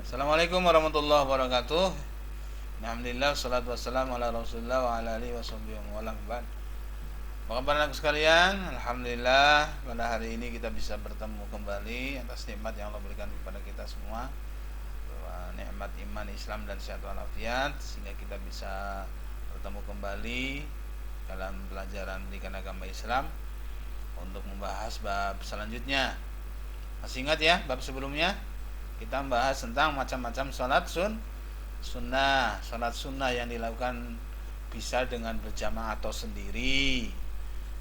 Assalamualaikum warahmatullahi wabarakatuh. Alhamdulillah, salatu wassalamu ala rasulillah wa ala alihi washabihi wa ala ba'd. Apa kabar anak sekalian? Alhamdulillah, pada hari ini kita bisa bertemu kembali atas nikmat yang Allah berikan kepada kita semua, nikmat iman, Islam dan sehat walafiat, sehingga kita bisa bertemu kembali dalam pelajaran pendidikan agama Islam untuk membahas bab selanjutnya. Masih ingat ya bab sebelumnya? Kita membahas tentang macam-macam sholat sunnah. Sholat sunnah yang dilakukan bisa dengan berjamaah atau sendiri.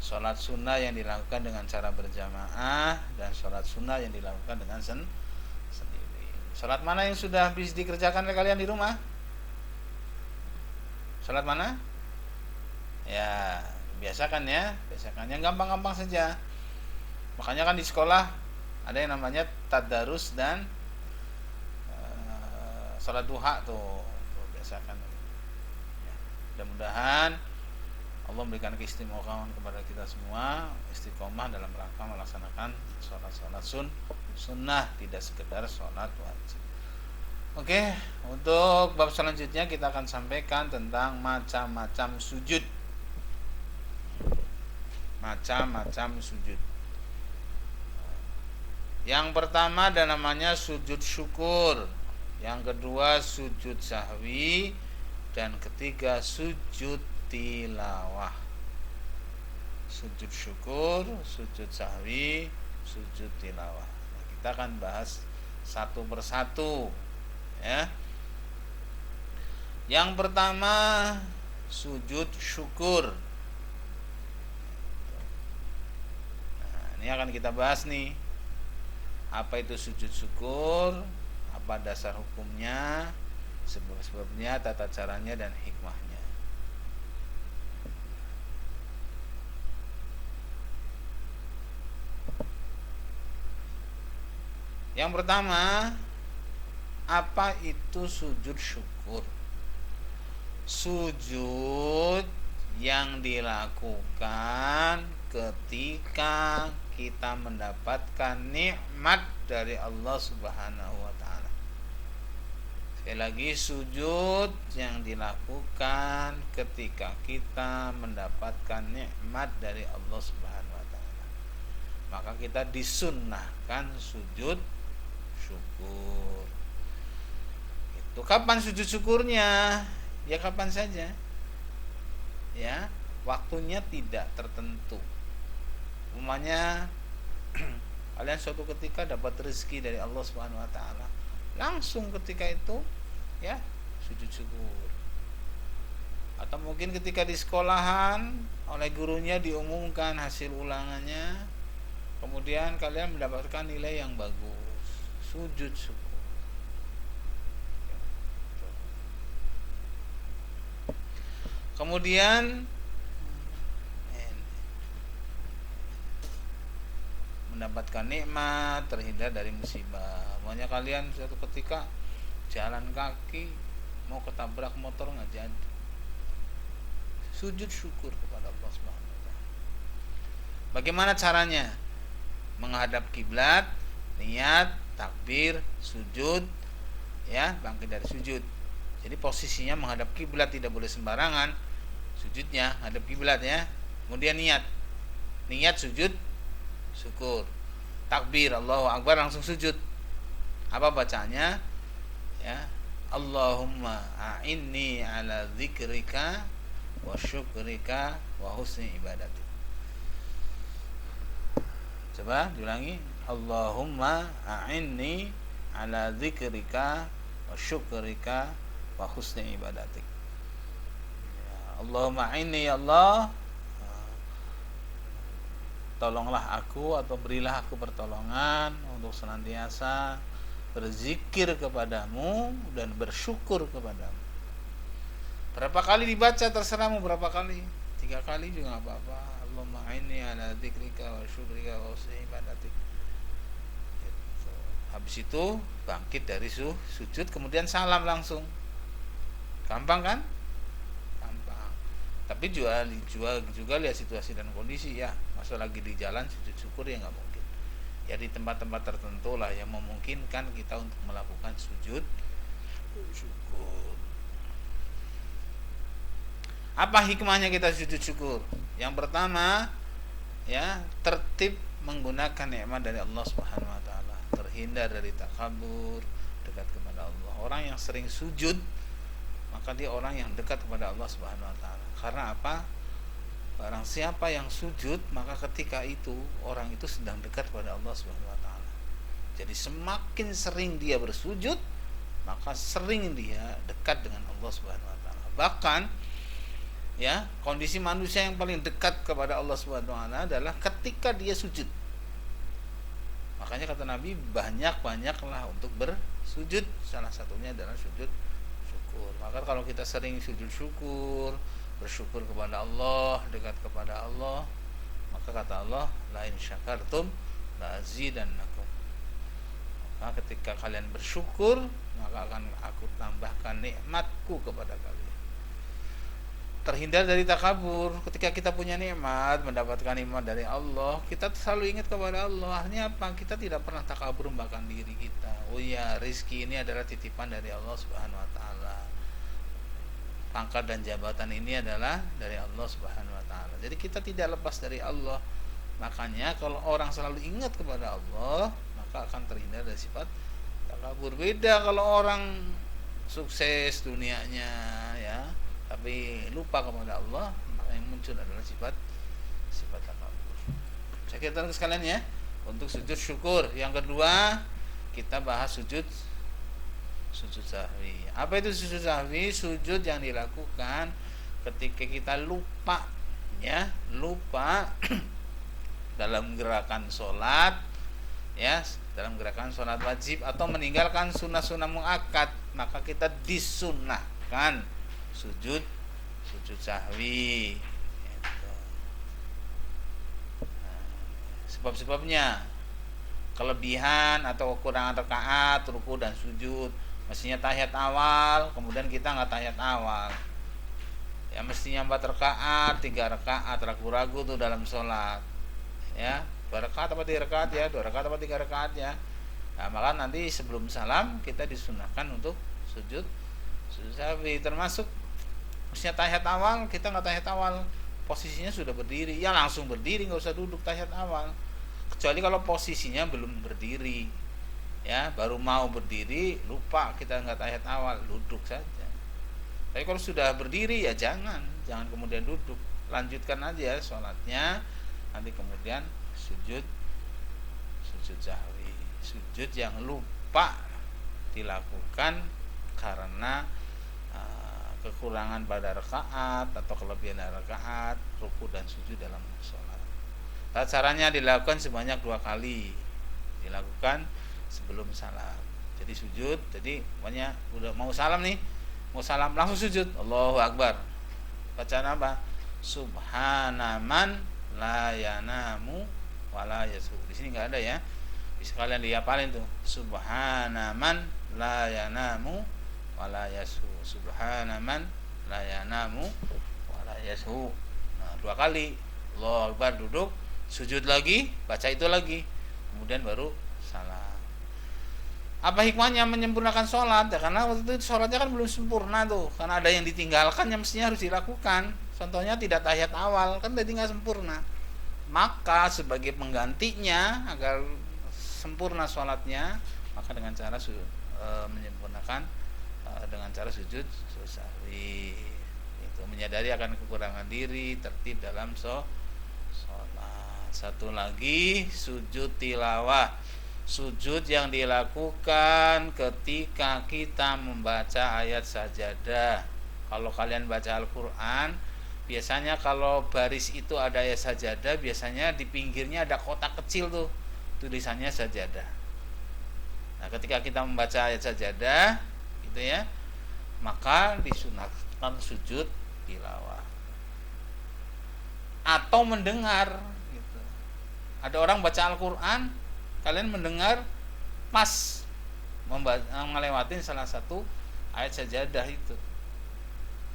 Sholat sunnah yang dilakukan dengan cara berjamaah, dan sholat sunnah yang dilakukan dengan sendiri. Sholat mana yang sudah bisa dikerjakan oleh kalian di rumah? Sholat mana? Ya, biasakan ya. Biasakan yang gampang-gampang saja. Makanya kan di sekolah ada yang namanya tadarus dan sholat duha tuh biasakan ya. Mudah-mudahan Allah memberikan keistimewaan kepada kita semua, istiqomah dalam rangka melaksanakan sholat sunnah, tidak sekedar sholat wajib. Oke, untuk bab selanjutnya kita akan sampaikan tentang macam-macam sujud. Macam-macam sujud. Yang pertama ada namanya sujud syukur, yang kedua sujud sahwi, dan ketiga sujud tilawah. Sujud syukur, sujud sahwi, sujud tilawah. Nah, kita akan bahas satu persatu ya. Yang pertama sujud syukur. Nah, ini akan kita bahas nih. Apa itu sujud syukur? Apa dasar hukumnya, sebab-sebabnya, tata caranya, dan hikmahnya. Yang pertama, apa itu sujud syukur? Sujud yang dilakukan ketika kita mendapatkan nikmat dari Allah Subhanahu wa taala. Sekali lagi, sujud yang dilakukan ketika kita mendapatkan nikmat dari Allah Subhanahu wa taala. Maka kita disunnahkan sujud syukur. Itu kapan sujud syukurnya? Ya kapan saja. Ya, waktunya tidak tertentu. Umpamanya kalian suatu ketika dapat rezeki dari Allah Subhanahu wa taala, langsung ketika itu ya sujud syukur. Atau mungkin ketika di sekolahan oleh gurunya diumumkan hasil ulangannya, kemudian kalian mendapatkan nilai yang bagus, sujud syukur. Kemudian mendapatkan nikmat, terhindar dari musibah. Makanya kalian suatu ketika jalan kaki mau ketabrak motor nggak jadi, sujud syukur kepada Allah Subhanahu wa taala. Bagaimana caranya? Menghadap kiblat, niat, takbir, sujud, ya, bangkit dari sujud. Jadi posisinya menghadap kiblat, tidak boleh sembarangan. Sujudnya hadap kiblat ya. Kemudian niat sujud syukur, takbir, Allahu Akbar, langsung sujud. Apa bacanya? Ya, Allahumma a'inni ala dzikrika wa syukrika wa husni ibadati. Coba diulangi. Allahumma a'inni ala dzikrika wa syukrika wa husni ibadati. Ya, Allahumma a'inni, ya Allah, tolonglah aku atau berilah aku pertolongan untuk senantiasa berzikir kepadamu dan bersyukur kepadamu. Berapa kali dibaca terserahmu, berapa kali, 3 kali juga gak apa-apa. Allahumma inni ala dzikrika wa syukrika wa husni ibadatik. Gitu. Habis itu bangkit dari sujud, kemudian salam langsung. Gampang kan? Tapi juga lihat situasi dan kondisi ya. Masa lagi di jalan sujud syukur ya nggak mungkin. Ya di tempat-tempat tertentu lah yang memungkinkan kita untuk melakukan sujud syukur. Apa hikmahnya kita sujud syukur? Yang pertama, ya, tertib menggunakan nikmat dari Allah Subhanahu wa taala, terhindar dari takabur, dekat kepada Allah. Orang yang sering sujud, maka dia orang yang dekat kepada Allah Subhanahu wa taala. Karena apa? Barang siapa yang sujud, maka ketika itu orang itu sedang dekat kepada Allah Subhanahu wa taala. Jadi semakin sering dia bersujud, maka sering dia dekat dengan Allah Subhanahu wa taala. Bahkan ya, kondisi manusia yang paling dekat kepada Allah Subhanahu wa taala adalah ketika dia sujud. Makanya kata Nabi, banyak-banyaklah untuk bersujud. Salah satunya adalah sujud syukur. Maka kalau kita sering sujud syukur, bersyukur kepada Allah, dekat kepada Allah, maka kata Allah, la in syakartum la azidannakum. Maka ketika kalian bersyukur, maka akan aku tambahkan nikmatku kepada kalian. Terhindar dari takabur. Ketika kita punya nikmat, mendapatkan nikmat dari Allah, kita selalu ingat kepada Allah. Artinya apa? Kita tidak pernah takabur membanggakan diri kita. Oh ya, rezeki ini adalah titipan dari Allah Subhanahu wa taala. Pangkat dan jabatan ini adalah dari Allah Subhanahu wa taala. Jadi kita tidak lepas dari Allah. Makanya kalau orang selalu ingat kepada Allah, maka akan terhindar dari sifat takabur. Beda kalau orang sukses dunianya, ya, tapi lupa kepada Allah, maka yang muncul adalah sifat takabur. Saya kira sekalian ya, untuk sujud syukur. Yang kedua, kita bahas sujud sahwi. Apa itu sujud sahwi? Sujud yang dilakukan ketika kita lupa, ya, lupa dalam gerakan sholat, ya, dalam gerakan sholat wajib atau meninggalkan sunnah-sunnah muakkad, maka kita disunahkan sujud sahwi. Sebab-sebabnya, kelebihan atau kekurangan rakaat, ruku dan sujud. Mestinya tahiyat awal, kemudian kita nggak tahiyat awal. Ya, mestinya 4 rakaat, 3 rakaat, ragu-ragu tuh dalam sholat. Ya, 2 rakaat apa 3 rakaat ya, 2 rakaat apa 3 rakaat ya. Nah, maka nanti sebelum salam kita disunahkan untuk sujud sahwi. Termasuk mestinya tahiyat awal, kita nggak tahiyat awal, posisinya sudah berdiri, ya langsung berdiri, nggak usah duduk tahiyat awal. Kecuali kalau posisinya belum berdiri, ya, baru mau berdiri, lupa kita nggak tahiyat awal, duduk saja. Tapi kalau sudah berdiri, ya jangan kemudian duduk, lanjutkan aja sholatnya, nanti kemudian sujud sahwi. Sujud yang lupa dilakukan karena kekurangan pada rakaat atau kelebihan dari rakaat, ruku dan sujud dalam sholat. Caranya dilakukan sebanyak 2 kali, dilakukan sebelum salam. Jadi sujud, jadi pokoknya udah mau salam nih, mau salam langsung sujud, Allahu Akbar. Bacaan apa? Subhanaman la yanamu wa la yasu. Di sini nggak ada ya. Bisa kalian dihafalin tuh. Subhanaman la yanamu wala yasu. Subhanaman la yanamu wala yasu. Nah, 2 kali. Allahu Akbar, duduk, sujud lagi, baca itu lagi, kemudian baru salam. Apa hikmahnya menyempurnakan sholat? Ya, karena waktu itu sholatnya kan belum sempurna tuh, karena ada yang ditinggalkan yang mestinya harus dilakukan. Contohnya tidak tahiyat awal, kan tadi nggak sempurna. Maka sebagai penggantinya agar sempurna sholatnya, maka dengan cara menyempurnakan dengan cara sujud sahwi. Itu menyadari akan kekurangan diri, tertib dalam sholat. Satu lagi, sujud tilawah. Sujud yang dilakukan ketika kita membaca ayat sajadah. Kalau kalian baca Al-Quran, biasanya kalau baris itu ada ayat sajadah, biasanya di pinggirnya ada kotak kecil tuh, tulisannya sajadah. Nah, ketika kita membaca ayat sajadah, gitu ya, maka disunahkan sujud tilawah. Atau mendengar, gitu. Ada orang baca Al-Quran, kalian mendengar pas melewatin salah satu ayat sajadah itu,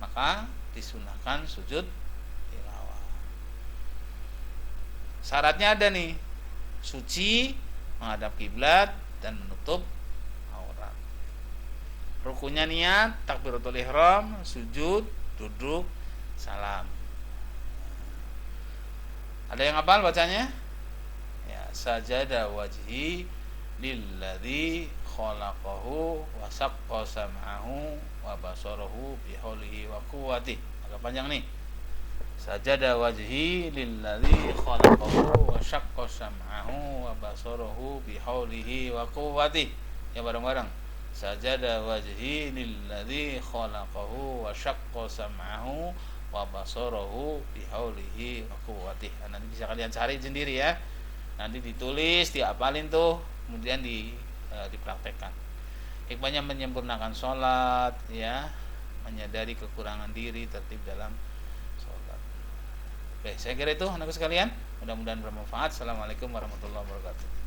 maka disunahkan sujud tilawah. Syaratnya ada nih, suci menghadap kiblat dan menutup aurat. Rukunya niat, takbiratul ihram, sujud, duduk, salam. Ada yang hafal bacanya? Ya, sajada wajhi lilladzi khalaqahu wa saqqa sam'ahu wa basarahu bihaulihi wa quwwatihi. Agak panjang nih. Sajada wajhi lilladzi khalaqahu wa saqqa sam'ahu wa basarahu bihaulihi wa quwwatihi. Ya, bareng-bareng. Sajada wajhi lilladzi khalaqahu wa saqqa sam'ahu wa basarahu bihaulihi wa quwwatihi. Nanti bisa kalian cari sendiri ya. Nanti ditulis, dihafalin tuh, kemudian dipraktekkan. Hikmahnya menyempurnakan sholat, ya, menyadari kekurangan diri, tertib dalam sholat. Oke, saya kira itu anakku sekalian. Mudah-mudahan bermanfaat. Assalamualaikum warahmatullahi wabarakatuh.